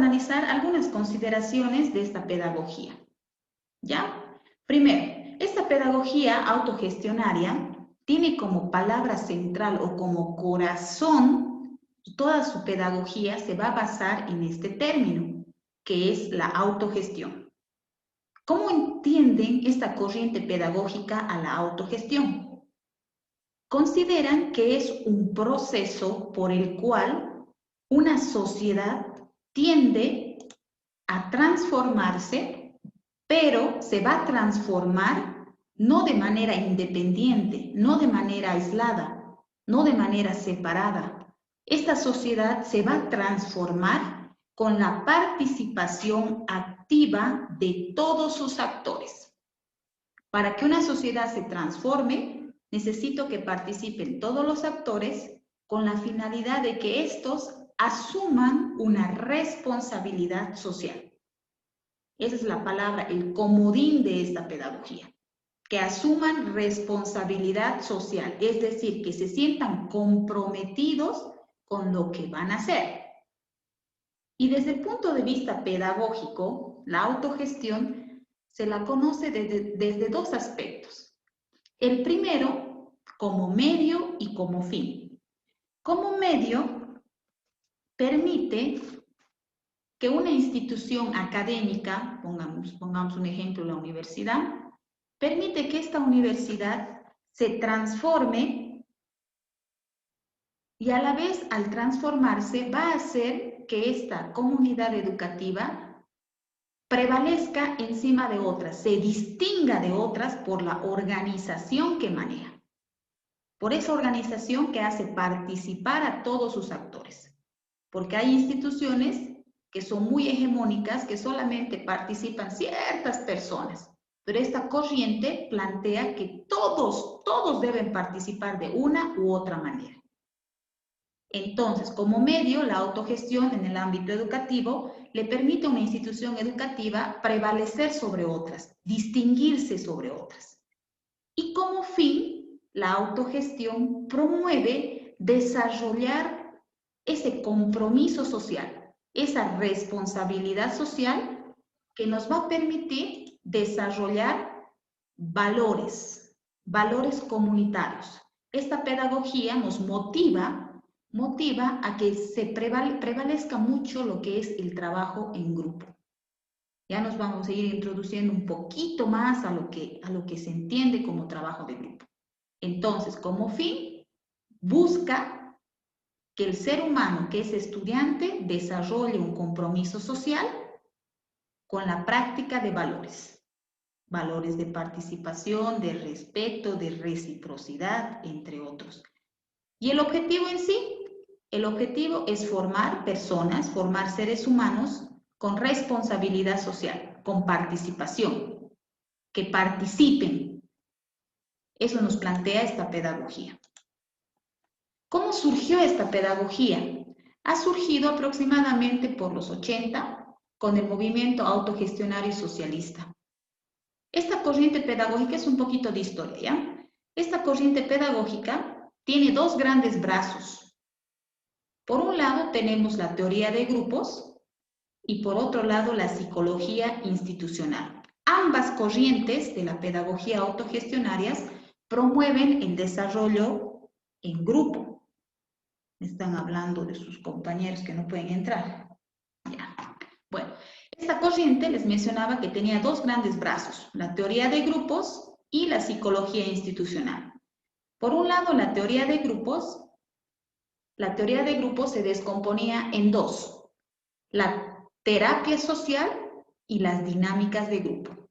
organizar algunas consideraciones de esta pedagogía. ¿Ya? Primero, esta pedagogía autogestionaria tiene como palabra central o como corazón, toda su pedagogía se va a basar en este término, que es la autogestión. ¿Cómo entienden esta corriente pedagógica a la autogestión? Consideran que es un proceso por el cual una sociedad tiende a transformarse, pero se va a transformar no de manera independiente, no de manera aislada, no de manera separada. Esta sociedad se va a transformar con la participación activa de todos sus actores. Para que una sociedad se transforme, necesito que participen todos los actores con la finalidad de que estos asuman una responsabilidad social. Esa es la palabra, el comodín de esta pedagogía. Que asuman responsabilidad social, es decir, que se sientan comprometidos con lo que van a hacer. Y desde el punto de vista pedagógico, la autogestión se la conoce desde dos aspectos. El primero, como medio y como fin. Como medio, permite que una institución académica, pongamos un ejemplo, la universidad, permite que esta universidad se transforme y a la vez al transformarse va a hacer que esta comunidad educativa prevalezca encima de otras, se distinga de otras por la organización que maneja. Por esa organización que hace participar a todos sus actores. Porque hay instituciones que son muy hegemónicas, que solamente participan ciertas personas. Pero esta corriente plantea que todos deben participar de una u otra manera. Entonces, como medio, la autogestión en el ámbito educativo le permite a una institución educativa prevalecer sobre otras, distinguirse sobre otras. Y como fin, la autogestión promueve desarrollar ese compromiso social, esa responsabilidad social que nos va a permitir desarrollar valores comunitarios. Esta pedagogía nos motiva a que se prevalezca mucho lo que es el trabajo en grupo. Ya nos vamos a ir introduciendo un poquito más a lo que se entiende como trabajo de grupo. Entonces, como fin, busca que el ser humano que es estudiante desarrolle un compromiso social con la práctica de valores. Valores de participación, de respeto, de reciprocidad, entre otros. ¿Y el objetivo en sí? El objetivo es formar personas, formar seres humanos con responsabilidad social, con participación, que participen. Eso nos plantea esta pedagogía. ¿Cómo surgió esta pedagogía? Ha surgido aproximadamente por los 80 con el movimiento autogestionario y socialista. Esta corriente pedagógica es un poquito de historia, ¿ya? Esta corriente pedagógica tiene dos grandes brazos. Por un lado tenemos la teoría de grupos y por otro lado la psicología institucional. Ambas corrientes de la pedagogía autogestionarias promueven el desarrollo en grupo. Me están hablando de sus compañeros que no pueden entrar. Ya. Bueno, esta corriente les mencionaba que tenía dos grandes brazos, la teoría de grupos y la psicología institucional. Por un lado, la teoría de grupos se descomponía en dos, la terapia social y las dinámicas de grupo.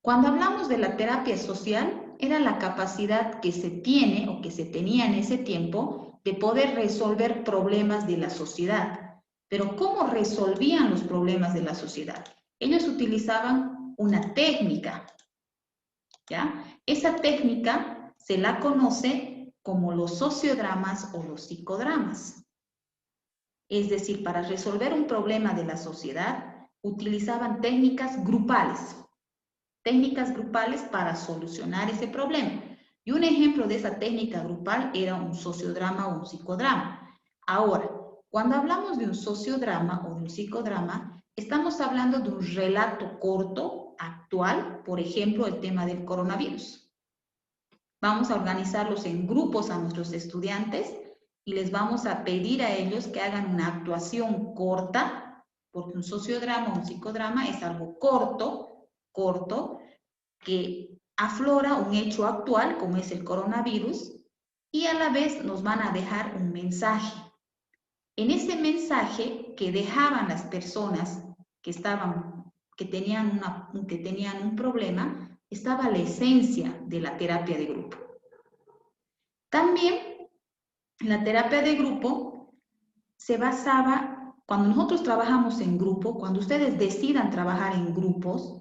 Cuando hablamos de la terapia social, era la capacidad que se tiene o que se tenía en ese tiempo de poder resolver problemas de la sociedad. Pero ¿cómo resolvían los problemas de la sociedad? Ellos utilizaban una técnica, ¿ya? Esa técnica se la conoce como los sociodramas o los psicodramas. Es decir, para resolver un problema de la sociedad, utilizaban técnicas grupales para solucionar ese problema. Y un ejemplo de esa técnica grupal era un sociodrama o un psicodrama. Ahora, Cuando hablamos de un sociodrama o de un psicodrama, estamos hablando de un relato corto, actual, por ejemplo, el tema del coronavirus. Vamos a organizarlos en grupos a nuestros estudiantes y les vamos a pedir a ellos que hagan una actuación corta, porque un sociodrama o un psicodrama es algo corto, que aflora un hecho actual, como es el coronavirus, y a la vez nos van a dejar un mensaje. En ese mensaje que dejaban las personas que tenían un problema, estaba la esencia de la terapia de grupo. También la terapia de grupo se basaba, cuando nosotros trabajamos en grupo, cuando ustedes decidan trabajar en grupos,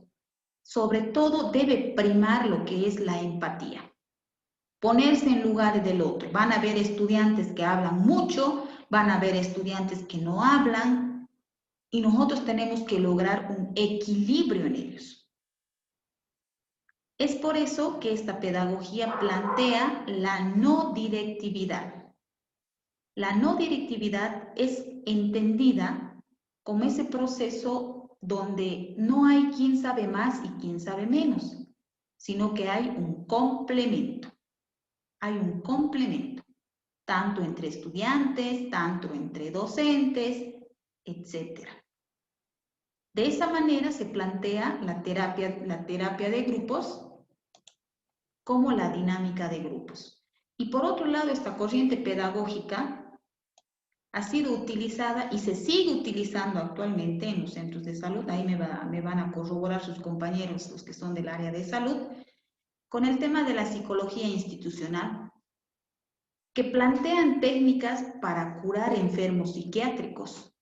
sobre todo debe primar lo que es la empatía. Ponerse en lugar del otro. Van a haber estudiantes que hablan mucho, van a haber estudiantes que no hablan, y nosotros tenemos que lograr un equilibrio en ellos. Es por eso que esta pedagogía plantea la no directividad. La no directividad es entendida como ese proceso donde no hay quien sabe más y quien sabe menos, sino que hay un complemento. Hay un complemento, tanto entre estudiantes, tanto entre docentes, etc. De esa manera se plantea la terapia de grupos como la dinámica de grupos. Y por otro lado, esta corriente pedagógica ha sido utilizada y se sigue utilizando actualmente en los centros de salud. Ahí me van a corroborar sus compañeros, los que son del área de salud, con el tema de la psicología institucional, que plantean técnicas para curar enfermos psiquiátricos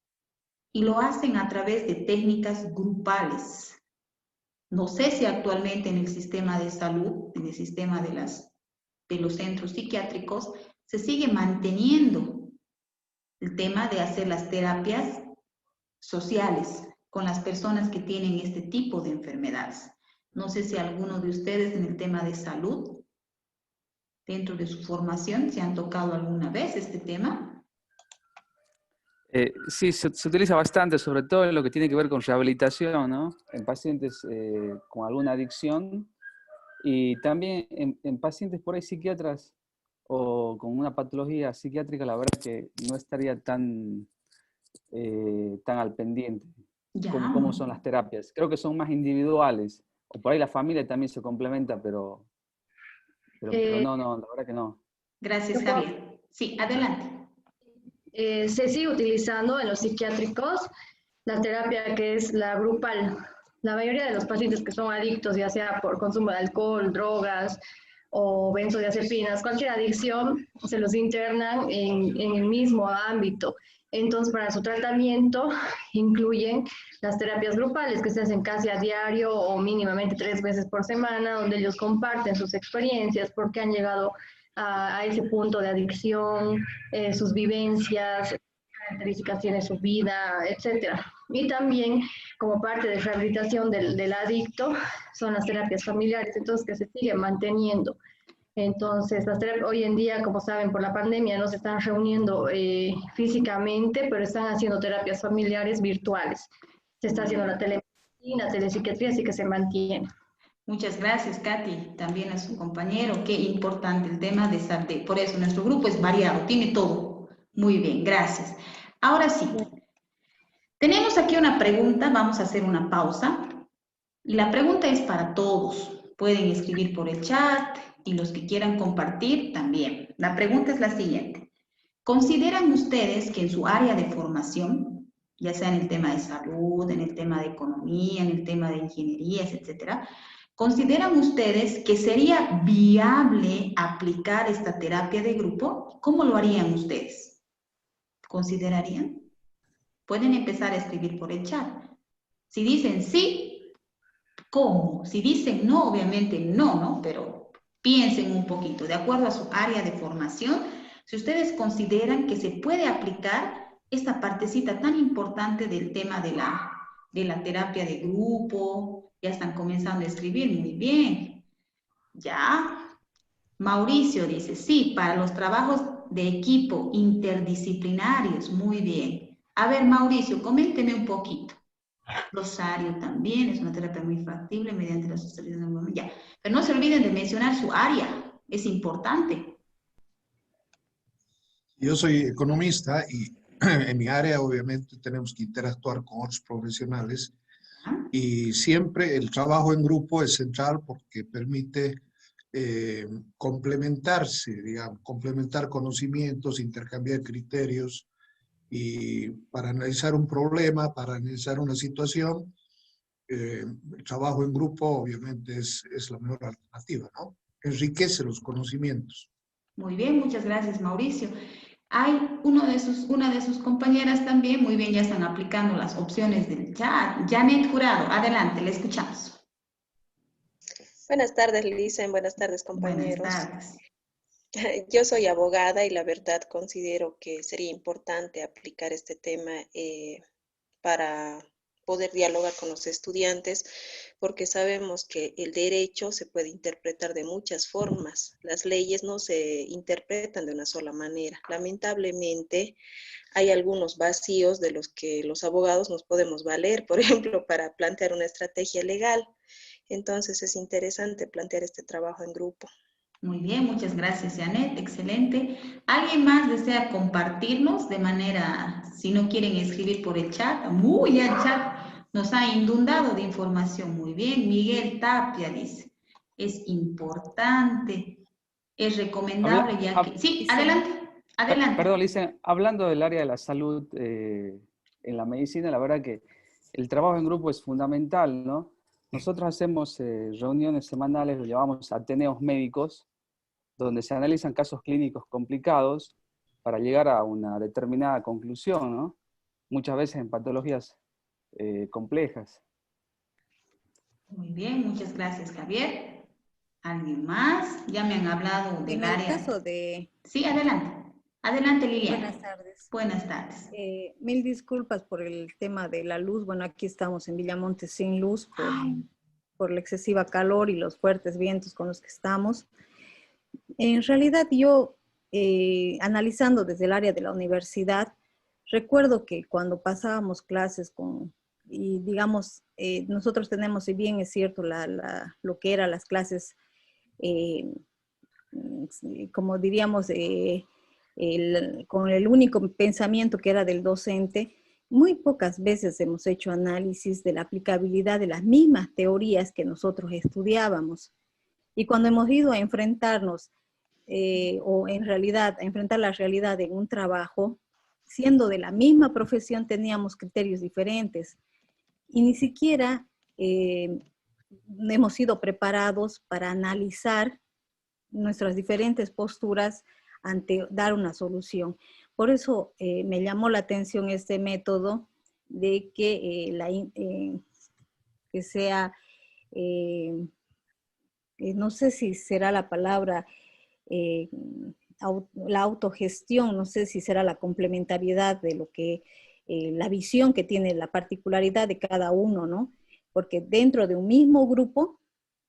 y lo hacen a través de técnicas grupales. No sé si actualmente en el sistema de salud, en el sistema de los centros psiquiátricos, se sigue manteniendo el tema de hacer las terapias sociales con las personas que tienen este tipo de enfermedades. No sé si alguno de ustedes en el tema de salud, dentro de su formación, se han tocado alguna vez este tema. Sí, se utiliza bastante, sobre todo en lo que tiene que ver con rehabilitación, ¿no? En pacientes con alguna adicción y también en pacientes por ahí psiquiatras o con una patología psiquiátrica, la verdad que no estaría tan al pendiente como son las terapias. Creo que son más individuales, o por ahí la familia también se complementa, pero no, la verdad que no. Gracias, Javier. Sí, adelante. Se sigue utilizando en los psiquiátricos la terapia que es la grupal. La mayoría de los pacientes que son adictos, ya sea por consumo de alcohol, drogas o benzodiazepinas, cualquier adicción, se los internan en el mismo ámbito. Entonces, para su tratamiento incluyen las terapias grupales que se hacen casi a diario o mínimamente 3 veces por semana, donde ellos comparten sus experiencias, por qué han llegado a ese punto de adicción, sus vivencias, características tiene su vida, etcétera. Y también, como parte de rehabilitación del adicto, son las terapias familiares, entonces que se siguen manteniendo. Entonces, hoy en día, como saben, por la pandemia no se están reuniendo físicamente, pero están haciendo terapias familiares virtuales. Se está haciendo la telemedicina, telepsiquiatría, así que se mantiene. Muchas gracias, Katy, también a su compañero. Qué importante el tema de SARTE. Por eso nuestro grupo es variado, tiene todo. Muy bien, gracias. Ahora sí, tenemos aquí una pregunta, vamos a hacer una pausa. Y la pregunta es para todos. Pueden escribir por el chat y los que quieran compartir también. La pregunta es la siguiente. ¿Consideran ustedes que en su área de formación, ya sea en el tema de salud, en el tema de economía, en el tema de ingenierías, etcétera, consideran ustedes que sería viable aplicar esta terapia de grupo? ¿Cómo lo harían ustedes? ¿Considerarían? Pueden empezar a escribir por el chat. Si dicen sí, ¿cómo? Si dicen no, obviamente no, ¿no? Pero piensen un poquito, de acuerdo a su área de formación, si ustedes consideran que se puede aplicar esta partecita tan importante del tema de la terapia de grupo. Ya están comenzando a escribir, muy bien. Ya. Mauricio dice, sí, para los trabajos de equipo, interdisciplinarios, muy bien. A ver, Mauricio, coménteme un poquito. Rosario también es una terapia muy factible mediante la socialización del movimiento. Ya, pero no se olviden de mencionar su área, es importante. Yo soy economista y en mi área obviamente tenemos que interactuar con otros profesionales y siempre el trabajo en grupo es central porque permite complementarse, digamos, complementar conocimientos, intercambiar criterios y para analizar un problema, para analizar una situación, el trabajo en grupo obviamente es la mejor alternativa, ¿no? Enriquece los conocimientos. Muy bien, muchas gracias, Mauricio. Hay una de sus compañeras también, muy bien, ya están aplicando las opciones del chat. Janet Jurado, adelante, le escuchamos. Buenas tardes, Lisen. Buenas tardes, Buenas compañeros. tardes. Yo soy abogada y la verdad considero que sería importante aplicar este tema para poder dialogar con los estudiantes, porque sabemos que el derecho se puede interpretar de muchas formas. Las leyes no se interpretan de una sola manera. Lamentablemente, hay algunos vacíos de los que los abogados nos podemos valer, por ejemplo, para plantear una estrategia legal. Entonces, es interesante plantear este trabajo en grupo. Muy bien, muchas gracias, Janet, excelente. ¿Alguien más desea compartirnos de manera, si no quieren escribir por el chat? Ya el chat nos ha inundado de información. Muy bien, Miguel Tapia dice, es importante, es recomendable ya que... Sí, adelante, adelante. Perdón, Lisa, hablando del área de la salud en la medicina, la verdad que el trabajo en grupo es fundamental, ¿no? Nosotros hacemos reuniones semanales, lo llamamos ateneos médicos, donde se analizan casos clínicos complicados para llegar a una determinada conclusión, ¿no? Muchas veces en patologías complejas. Muy bien, muchas gracias, Javier. ¿Alguien más? Ya me han hablado del área. En el caso de... Sí, adelante. Adelante, Liliana. Buenas tardes. Buenas tardes. Mil disculpas por el tema de la luz. Bueno, aquí estamos en Villamonte sin luz por la excesiva calor y los fuertes vientos con los que estamos. En realidad yo, analizando desde el área de la universidad, recuerdo que cuando pasábamos clases y digamos, nosotros tenemos, si bien es cierto, lo que eran las clases, como diríamos, con el único pensamiento que era del docente, muy pocas veces hemos hecho análisis de la aplicabilidad de las mismas teorías que nosotros estudiábamos. Y cuando hemos ido a enfrentarnos, o en realidad, a enfrentar la realidad en un trabajo, siendo de la misma profesión, teníamos criterios diferentes. Y ni siquiera hemos sido preparados para analizar nuestras diferentes posturas ante dar una solución. Por eso me llamó la atención este método de que, que sea, no sé si será la palabra, la autogestión, no sé si será la complementariedad de lo que, la visión que tiene la particularidad de cada uno, ¿no? Porque dentro de un mismo grupo,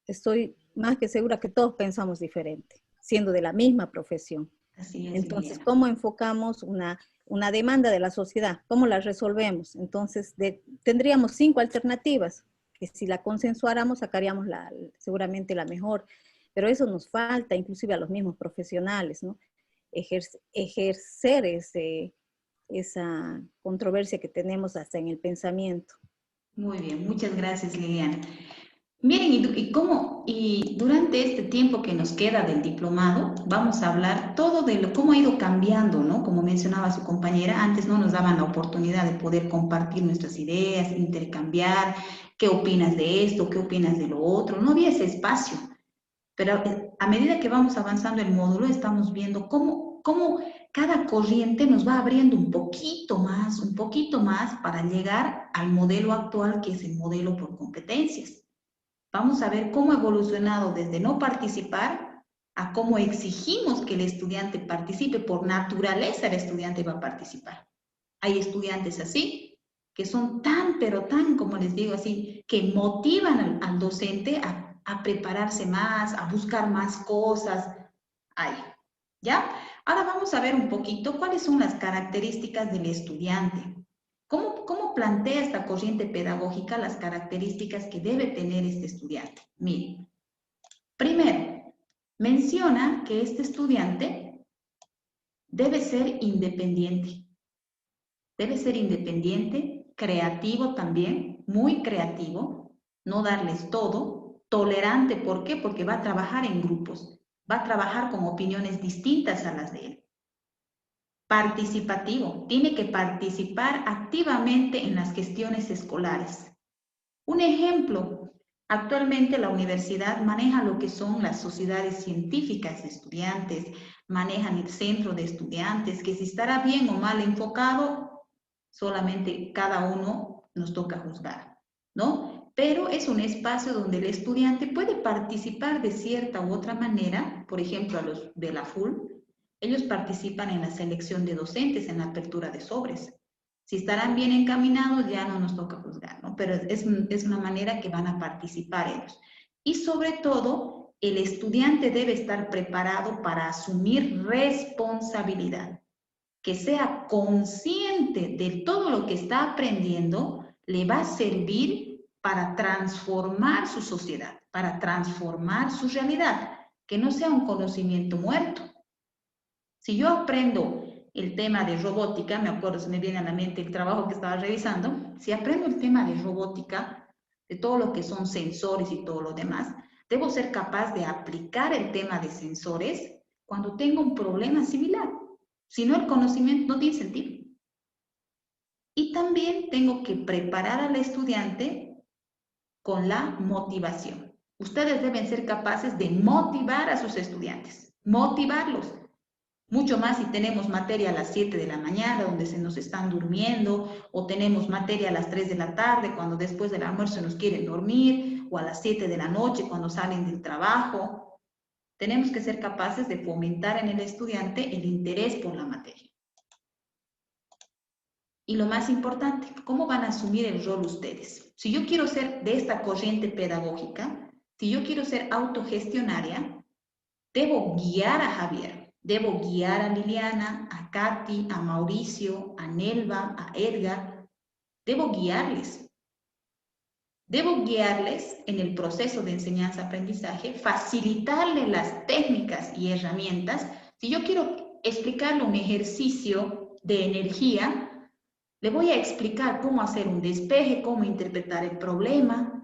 estoy más que segura que todos pensamos diferente, siendo de la misma profesión. Así es. Entonces, ¿cómo enfocamos una demanda de la sociedad? ¿Cómo la resolvemos? Entonces, tendríamos 5 alternativas, que si la consensuáramos sacaríamos seguramente la mejor, pero eso nos falta inclusive a los mismos profesionales, ¿no? Ejercer esa controversia que tenemos hasta en el pensamiento. Muy bien, muchas gracias, Liliana. Miren, y durante este tiempo que nos queda del diplomado, vamos a hablar todo de cómo ha ido cambiando, ¿no? Como mencionaba su compañera, antes no nos daban la oportunidad de poder compartir nuestras ideas, intercambiar, qué opinas de esto, qué opinas de lo otro, no había ese espacio. Pero a medida que vamos avanzando el módulo, estamos viendo cómo cada corriente nos va abriendo un poquito más para llegar al modelo actual, que es el modelo por competencias. Vamos a ver cómo ha evolucionado desde no participar a cómo exigimos que el estudiante participe. Por naturaleza el estudiante va a participar. Hay estudiantes así, que son pero tan, como les digo así, que motivan al docente a prepararse más, a buscar más cosas. Ahí, ¿ya? Ahora vamos a ver un poquito cuáles son las características del estudiante. ¿Cómo plantea esta corriente pedagógica las características que debe tener este estudiante? Miren, primero, menciona que este estudiante debe ser independiente. Debe ser independiente, creativo también, muy creativo, no darles todo, tolerante, ¿por qué? Porque va a trabajar en grupos, va a trabajar con opiniones distintas a las de él. Participativo, tiene que participar activamente en las gestiones escolares. Un ejemplo, actualmente la universidad maneja lo que son las sociedades científicas de estudiantes, manejan el centro de estudiantes, que si estará bien o mal enfocado, solamente cada uno nos toca juzgar, ¿no? Pero es un espacio donde el estudiante puede participar de cierta u otra manera, por ejemplo, a los de la FUL, ellos participan en la selección de docentes, en la apertura de sobres. Si estarán bien encaminados, ya no nos toca juzgar, ¿no? Pero es una manera que van a participar ellos. Y sobre todo, el estudiante debe estar preparado para asumir responsabilidad. Que sea consciente de todo lo que está aprendiendo, le va a servir para transformar su sociedad, para transformar su realidad, que no sea un conocimiento muerto. Si yo aprendo el tema de robótica, me acuerdo, se me viene a la mente el trabajo que estaba revisando, si aprendo el tema de robótica, de todo lo que son sensores y todo lo demás, debo ser capaz de aplicar el tema de sensores cuando tengo un problema similar. Si no, el conocimiento no tiene sentido. Y también tengo que preparar al estudiante con la motivación. Ustedes deben ser capaces de motivar a sus estudiantes, motivarlos. Mucho más si tenemos materia a las 7 de la mañana, donde se nos están durmiendo, o tenemos materia a las 3 de la tarde, cuando después del almuerzo nos quieren dormir, o a las 7 de la noche, cuando salen del trabajo. Tenemos que ser capaces de fomentar en el estudiante el interés por la materia. Y lo más importante, ¿cómo van a asumir el rol ustedes? Si yo quiero ser de esta corriente pedagógica, si yo quiero ser autogestionaria, debo guiar a Javier. Debo guiar a Liliana, a Katy, a Mauricio, a Nelva, a Edgar. Debo guiarles. Debo guiarles en el proceso de enseñanza-aprendizaje, facilitarles las técnicas y herramientas. Si yo quiero explicarle un ejercicio de energía, le voy a explicar cómo hacer un despeje, cómo interpretar el problema.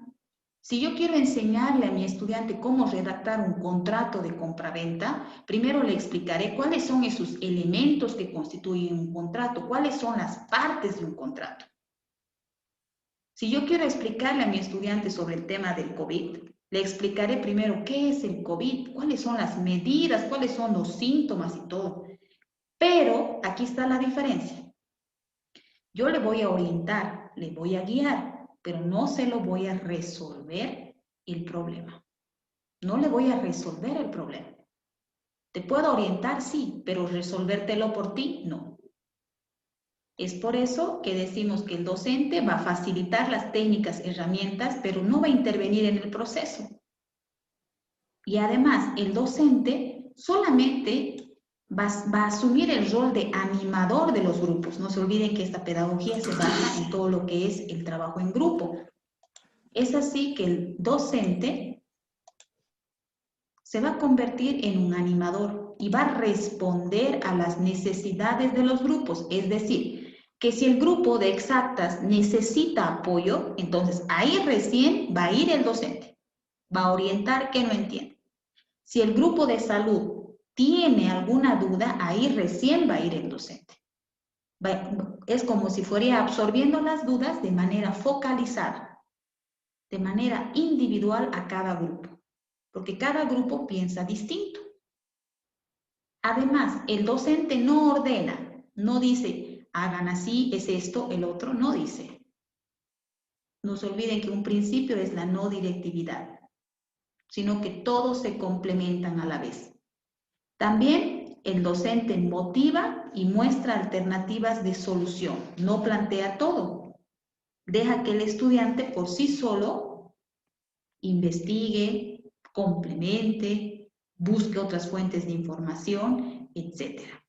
Si yo quiero enseñarle a mi estudiante cómo redactar un contrato de compraventa, primero le explicaré cuáles son esos elementos que constituyen un contrato, cuáles son las partes de un contrato. Si yo quiero explicarle a mi estudiante sobre el tema del COVID, le explicaré primero qué es el COVID, cuáles son las medidas, cuáles son los síntomas y todo. Pero aquí está la diferencia. Yo le voy a orientar, le voy a guiar, pero no se lo voy a resolver el problema. No le voy a resolver el problema. Te puedo orientar, sí, pero resolvértelo por ti, no. Es por eso que decimos que el docente va a facilitar las técnicas, herramientas, pero no va a intervenir en el proceso. Y además, el docente solamente va a asumir el rol de animador de los grupos. No se olviden que esta pedagogía se basa en todo lo que es el trabajo en grupo. Es así que el docente se va a convertir en un animador y va a responder a las necesidades de los grupos. Es decir, que si el grupo de exactas necesita apoyo, entonces ahí recién va a ir el docente. Va a orientar que no entiende. Si el grupo de salud tiene alguna duda, ahí recién va a ir el docente. Es como si fuera absorbiendo las dudas de manera focalizada, de manera individual a cada grupo, porque cada grupo piensa distinto. Además, el docente no ordena, no dice, hagan así, es esto, el otro, no dice. No se olviden que un principio es la no directividad, sino que todos se complementan a la vez. También el docente motiva y muestra alternativas de solución, no plantea todo. Deja que el estudiante por sí solo investigue, complemente, busque otras fuentes de información etcétera.